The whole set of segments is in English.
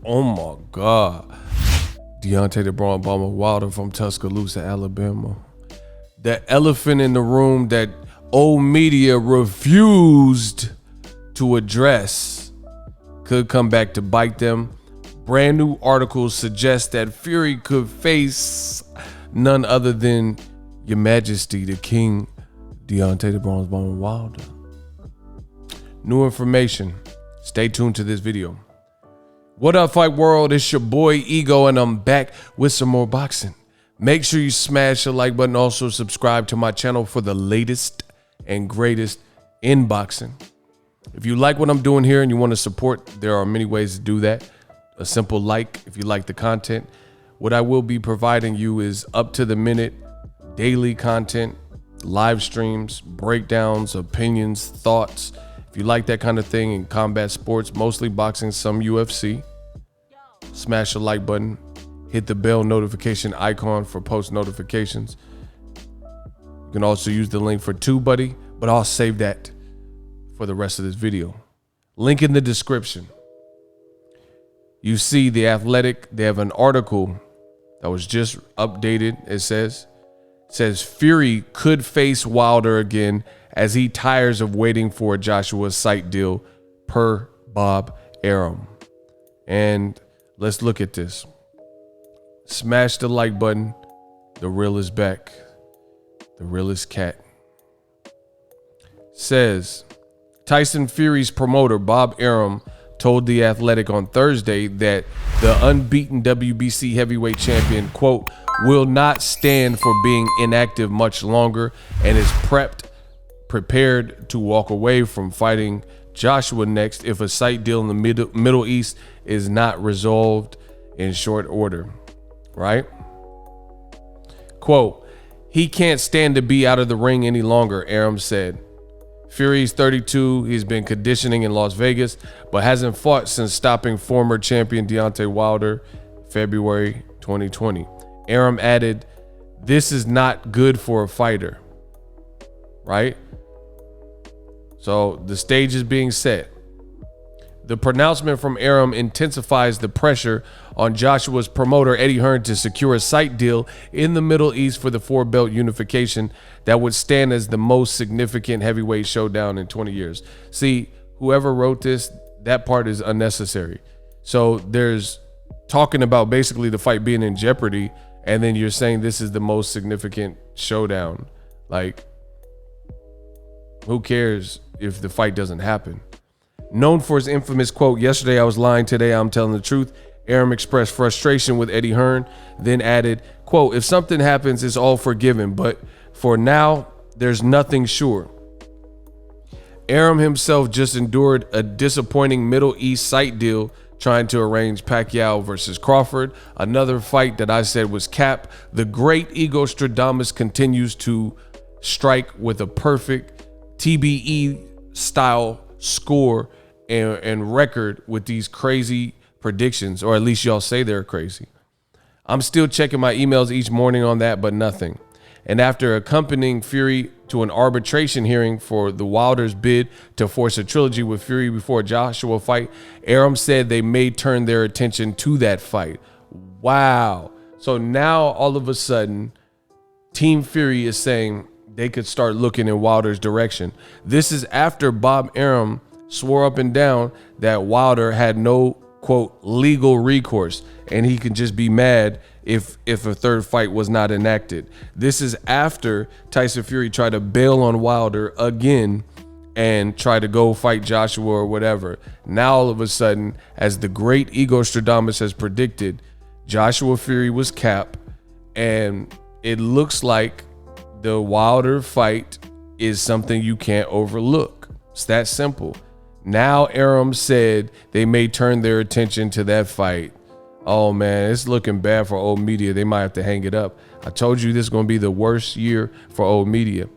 Oh my God. Deontay the Braun Bomber Wilder from Tuscaloosa, Alabama. The elephant in the room that old media refused to address could come back to bite them. Brand new articles suggest that Fury could face none other than Your Majesty, the King, Deontay the Braun Bomber Wilder. New information. Stay tuned to this video. What up, Fight World? It's your boy Ego, and I'm back with some more boxing. Make sure you smash the like button. Also subscribe to my channel for the latest and greatest in boxing. If you like what I'm doing here and you want to support, there are many ways to do that. A simple like if you like the content. What I will be providing you is up to the minute daily content, live streams, breakdowns, opinions, thoughts. If you like that kind of thing in combat sports, mostly boxing, some UFC, smash the like button. Hit the bell notification icon for post notifications. You can also use the link for TUBEBUDDY, but I'll save that for the rest of this video. Link in the description. You see The Athletic, they have an article that was just updated. It says Fury could face Wilder again as he tires of waiting for a Joshua Sight deal, per Bob Arum. And let's look at this. Smash the like button. The real is back. The realest cat. Says Tyson Fury's promoter Bob Arum told The Athletic on Thursday that the unbeaten WBC heavyweight champion, quote, will not stand for being inactive much longer and is prepared to walk away from fighting Joshua next if a Sight deal in the Middle East is not resolved in short order. Right? Quote, he can't stand to be out of the ring any longer, Arum said. Fury's 32. He's been conditioning in Las Vegas, but hasn't fought since stopping former champion Deontay Wilder February 2020. Arum added, this is not good for a fighter. Right? So the stage is being set. The pronouncement from Arum intensifies the pressure on Joshua's promoter Eddie Hearn to secure a Sight deal in the Middle East for the four-belt unification that would stand as the most significant heavyweight showdown in 20 years. See, whoever wrote this, that part is unnecessary. So there's talking about basically the fight being in jeopardy, and then you're saying this is the most significant showdown. Like, who cares if the fight doesn't happen? Known for his infamous quote, yesterday I was lying, today I'm telling the truth, Arum expressed frustration with Eddie Hearn, then added, quote, if something happens, it's all forgiven, but for now, there's nothing sure. Arum himself just endured a disappointing Middle East Sight deal trying to arrange Pacquiao versus Crawford, another fight that I said was cap. The great Ego Stradamus continues to strike with a perfect TBE style score and record with these crazy predictions, or at least y'all say they're crazy. I'm still checking my emails each morning on that, but nothing. And after accompanying Fury to an arbitration hearing for the Wilder's bid to force a trilogy with Fury before a Joshua fight, Arum said they may turn their attention to that fight. Wow. So now all of a sudden, Team Fury is saying they could start looking in Wilder's direction. This is after Bob Arum swore up and down that Wilder had no, quote, legal recourse, and he can just be mad if a third fight was not enacted. This is after Tyson Fury tried to bail on Wilder again and try to go fight Joshua or whatever. Now all of a sudden, as the great Ego Stradamus has predicted, Joshua Fury was cap, and it looks like the Wilder fight is something you can't overlook. It's that simple. Now Arum said they may turn their attention to that fight. Oh man, it's looking bad for old media. They might have to hang it up. I told you this is going to be the worst year for old media.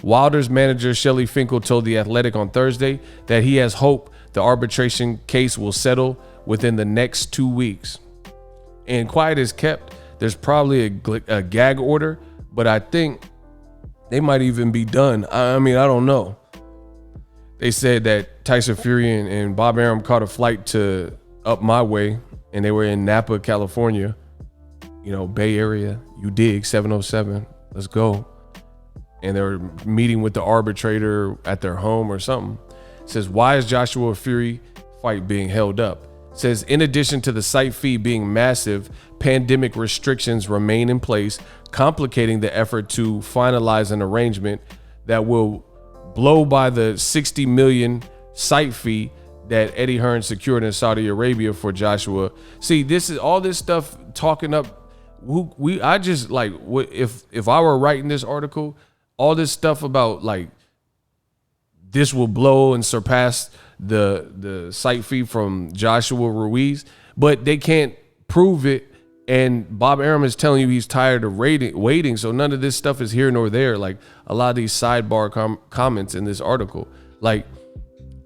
Wilder's manager Shelly Finkel told The Athletic on Thursday that he has hope the arbitration case will settle within the next 2 weeks. And quiet is kept. There's probably a gag order, but I think they might even be done. I mean, I don't know. They said that Tyson Fury and Bob Arum caught a flight to up my way, and they were in Napa, California, Bay Area, you dig, 707, let's go. And they were meeting with the arbitrator at their home or something. It says, why is Joshua Fury fight being held up? It says, in addition to the site fee being massive, pandemic restrictions remain in place, complicating the effort to finalize an arrangement that will blow by the $60 million site fee that Eddie Hearn secured in Saudi Arabia for Joshua. See, this is all this stuff talking up. I just like, if I were writing this article, all this stuff about like this will blow and surpass the site fee from Joshua Ruiz, but they can't prove it. And Bob Arum is telling you he's tired of waiting. So none of this stuff is here nor there. Like a lot of these sidebar comments in this article, like,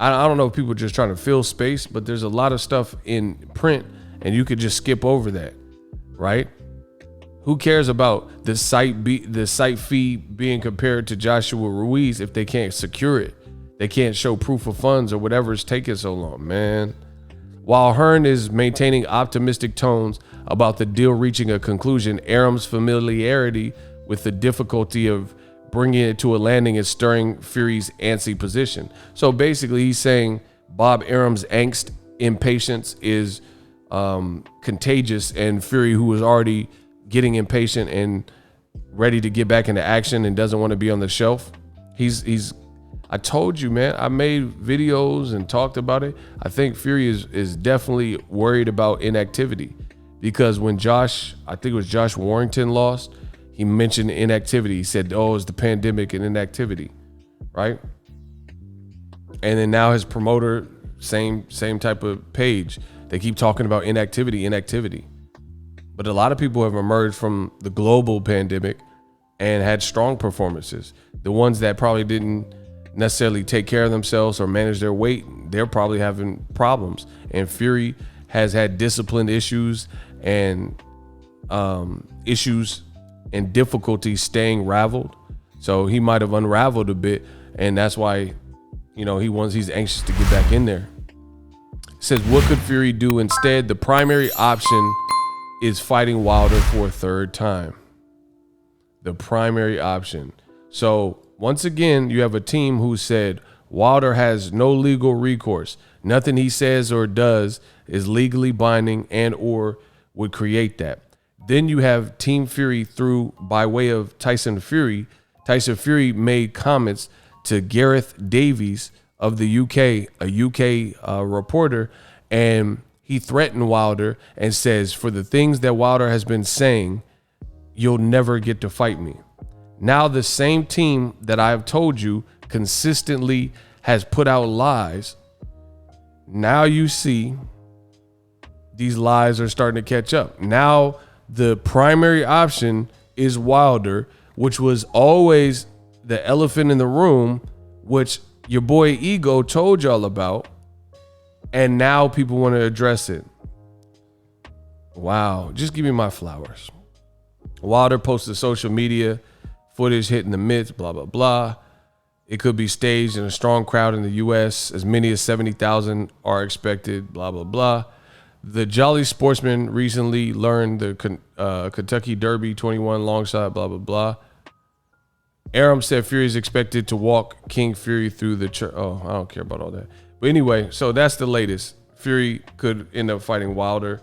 I don't know if people are just trying to fill space, but there's a lot of stuff in print and you could just skip over that, right? Who cares about the site fee being compared to Joshua Ruiz if they can't secure it? They can't show proof of funds or whatever is taking so long, man. While Hearn is maintaining optimistic tones about the deal reaching a conclusion, Arum's familiarity with the difficulty of bringing it to a landing is stirring Fury's antsy position. So basically he's saying Bob Arum's angst, impatience is contagious, and Fury, who was already getting impatient and ready to get back into action and doesn't want to be on the shelf. I told you, man, I made videos and talked about it. I think Fury is definitely worried about inactivity, because when I think it was Josh Warrington lost, he mentioned inactivity. He said, it's the pandemic and inactivity, right? And then now his promoter, same type of page. They keep talking about inactivity. But a lot of people have emerged from the global pandemic and had strong performances. The ones that probably didn't necessarily take care of themselves or manage their weight, they're probably having problems. And Fury has had discipline issues and issues and difficulty staying raveled. So he might have unraveled a bit, and that's why, he's anxious to get back in there. It says, what could Fury do instead? The primary option is fighting Wilder for a third time. The primary option. So once again, you have a team who said Wilder has no legal recourse. Nothing he says or does is legally binding and or would create that. Then you have Team Fury by way of Tyson Fury. Tyson Fury made comments to Gareth Davies of the UK, a UK reporter, and he threatened Wilder and says, for the things that Wilder has been saying, you'll never get to fight me. Now the same team that I've told you consistently has put out lies. Now you see these lies are starting to catch up. Now the primary option is Wilder, which was always the elephant in the room, which your boy Ego told y'all about. And now people want to address it. Wow. Just give me my flowers. Wilder posted social media footage hitting the mitts, blah, blah, blah. It could be staged in a strong crowd in the U.S. As many as 70,000 are expected, blah, blah, blah. The Jolly Sportsman recently learned the Kentucky Derby 21 long shot, blah, blah, blah. Arum said Fury is expected to walk King Fury through the church. Oh, I don't care about all that. But anyway, so that's the latest. Fury could end up fighting Wilder.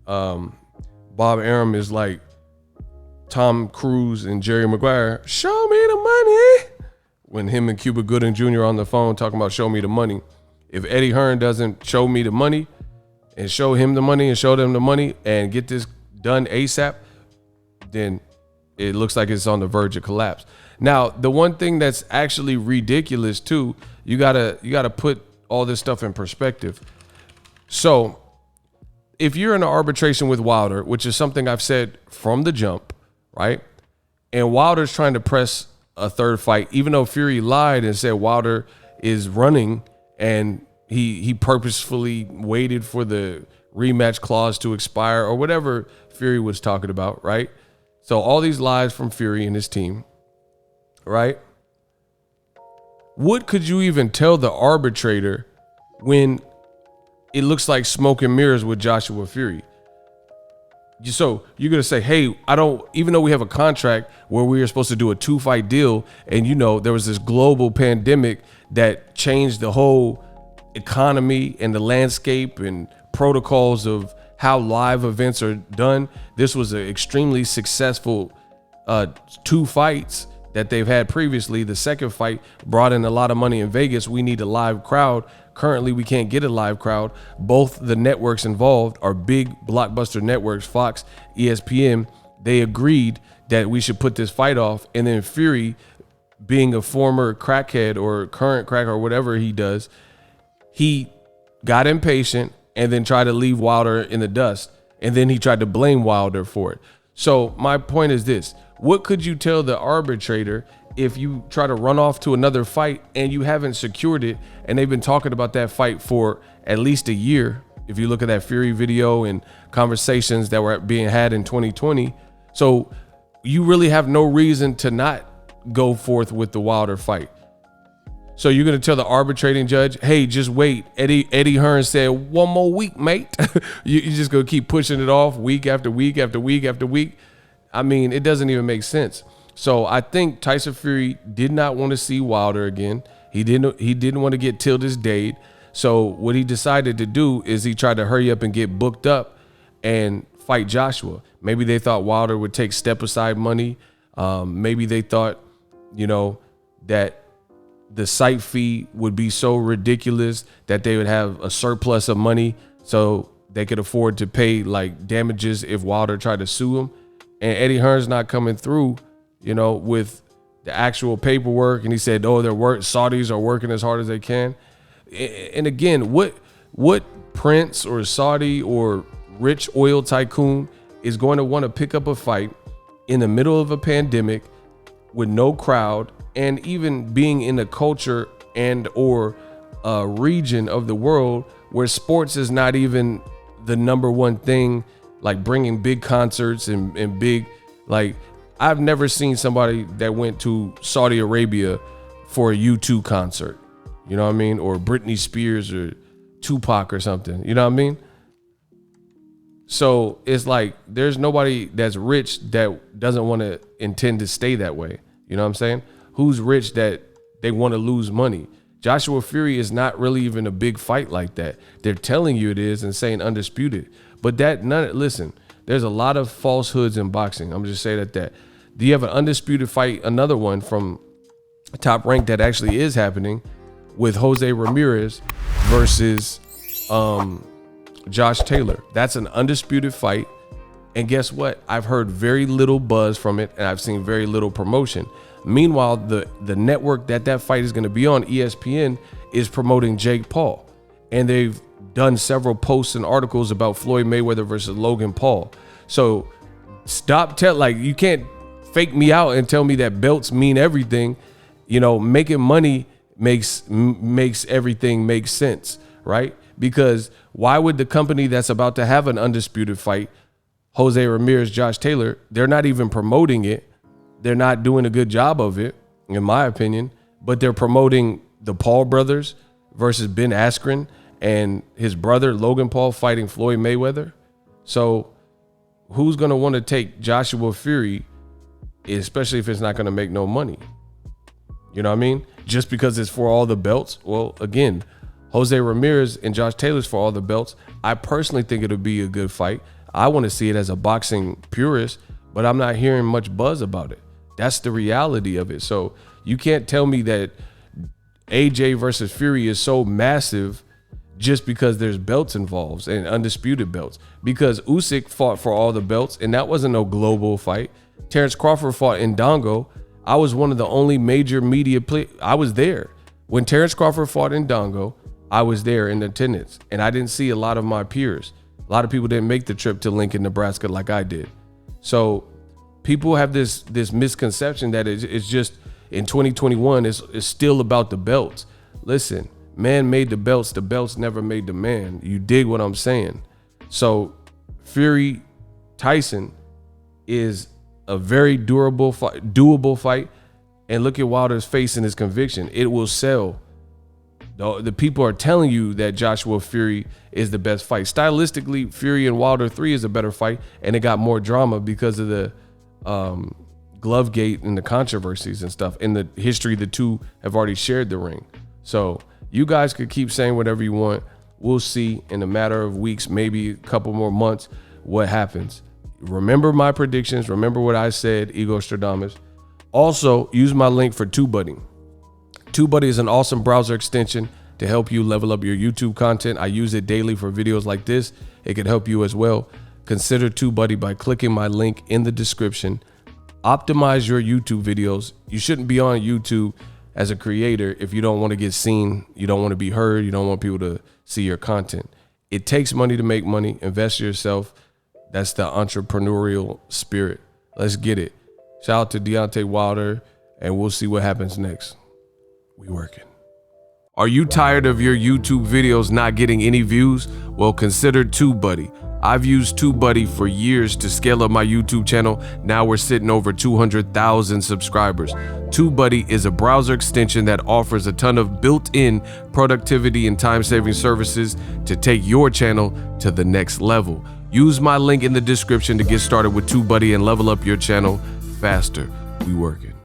Bob Arum is like Tom Cruise and Jerry Maguire. Show me the money. When him and Cuba Gooding Jr. on the phone talking about show me the money. If Eddie Hearn doesn't show me the money and show him the money and show them the money and get this done ASAP, then it looks like it's on the verge of collapse. Now, the one thing that's actually ridiculous too, you gotta put all this stuff in perspective. So if you're in an arbitration with Wilder, which is something I've said from the jump, right? And Wilder's trying to press a third fight, even though Fury lied and said Wilder is running and he purposefully waited for the rematch clause to expire or whatever Fury was talking about, right? So all these lies from Fury and his team, right? What could you even tell the arbitrator when it looks like smoke and mirrors with Joshua Fury. So you're going to say, hey, even though we have a contract where we were supposed to do a 2-fight deal, and there was this global pandemic that changed the whole economy and the landscape and protocols of how live events are done. This was an extremely successful 2 fights that they've had previously. The second fight brought in a lot of money in Vegas. We need a live crowd. Currently, we can't get a live crowd. Both the networks involved are big blockbuster networks, Fox, ESPN. They agreed that we should put this fight off. And then Fury, being a former crackhead or current crack or whatever he does, he got impatient and then tried to leave Wilder in the dust. And then he tried to blame Wilder for it. So my point is this. What could you tell the arbitrator if you try to run off to another fight and you haven't secured it, and they've been talking about that fight for at least a year? If you look at that Fury video and conversations that were being had in 2020. So you really have no reason to not go forth with the Wilder fight. So you're going to tell the arbitrating judge, hey, just wait. Eddie Hearn said 1 more week, mate. You're just going to keep pushing it off week after week after week after week. I mean, it doesn't even make sense. So I think Tyson Fury did not want to see Wilder again. He didn't want to get till this date. So what he decided to do is he tried to hurry up and get booked up and fight Joshua. Maybe they thought Wilder would take step aside money. Maybe they thought, that the site fee would be so ridiculous that they would have a surplus of money so they could afford to pay like damages if Wilder tried to sue him. And Eddie Hearn's not coming through, with the actual paperwork. And he said, Saudis are working as hard as they can. And again, what prince or Saudi or rich oil tycoon is going to want to pick up a fight in the middle of a pandemic with no crowd, and even being in a culture and or a region of the world where sports is not even the number one thing, like bringing big concerts and big, like I've never seen somebody that went to Saudi Arabia for a U2 concert, you know what I mean? Or Britney Spears or Tupac or something, you know what I mean? So it's like there's nobody that's rich that doesn't want to intend to stay that way. You know what I'm saying? Who's rich that they want to lose money? Joshua Fury is not really even a big fight like that. They're telling you it is and saying undisputed. But listen, there's a lot of falsehoods in boxing. I'm just saying that. Do you have an undisputed fight, another one from Top Rank that actually is happening with Jose Ramirez versus Josh Taylor? That's an undisputed fight. And guess what? I've heard very little buzz from it, and I've seen very little promotion. Meanwhile, the network that fight is going to be on, ESPN, is promoting Jake Paul. And they've done several posts and articles about Floyd Mayweather versus Logan Paul. So stop you can't fake me out and tell me that belts mean everything. Making money makes everything make sense, right? Because why would the company that's about to have an undisputed fight, Jose Ramirez, Josh Taylor, they're not even promoting it. They're not doing a good job of it, in my opinion, but they're promoting the Paul brothers versus Ben Askren and his brother Logan Paul fighting Floyd Mayweather. So who's going to want to take Joshua Fury, especially if it's not going to make no money? You know what I mean? Just because it's for all the belts. Well, again, Jose Ramirez and Josh Taylor's for all the belts. I personally think it'll be a good fight. I want to see it as a boxing purist, but I'm not hearing much buzz about it. That's the reality of it. So you can't tell me that AJ versus Fury is so massive just because there's belts involved and undisputed belts. Because Usyk fought for all the belts, and that wasn't no global fight. Terrence Crawford fought in Dongo. I was one of the only major media I was there. When Terrence Crawford fought in Dongo, I was there in attendance, and I didn't see a lot of my peers. A lot of people didn't make the trip to Lincoln, Nebraska like I did. So people have this misconception that it's just in 2021, it's still about the belts. Listen, man made the belts never made the man. You dig what I'm saying? So Fury Tyson is a very doable fight. And look at Wilder's face and his conviction. It will sell The people are telling you that Joshua Fury is the best fight. Stylistically, Fury and Wilder 3 is a better fight, and it got more drama because of the glove gate and the controversies and stuff. In the history, the two have already shared the ring. So you guys could keep saying whatever you want. We'll see in a matter of weeks, maybe a couple more months, what happens. Remember my predictions. Remember what I said, Ego Stradamus. Also, use my link for TubeBuddy. TubeBuddy is an awesome browser extension to help you level up your YouTube content. I use it daily for videos like this. It can help you as well. Consider TubeBuddy by clicking my link in the description. Optimize your YouTube videos. You shouldn't be on YouTube as a creator if you don't want to get seen, you don't want to be heard, you don't want people to see your content. It takes money to make money. Invest in yourself. That's the entrepreneurial spirit. Let's get it. Shout out to Deontay Wilder, and we'll see what happens next. We working. Are you tired of your YouTube videos not getting any views? Well, consider TubeBuddy. I've used TubeBuddy for years to scale up my YouTube channel. Now we're sitting over 200,000 subscribers. TubeBuddy is a browser extension that offers a ton of built-in productivity and time-saving services to take your channel to the next level. Use my link in the description to get started with TubeBuddy and level up your channel faster. We working.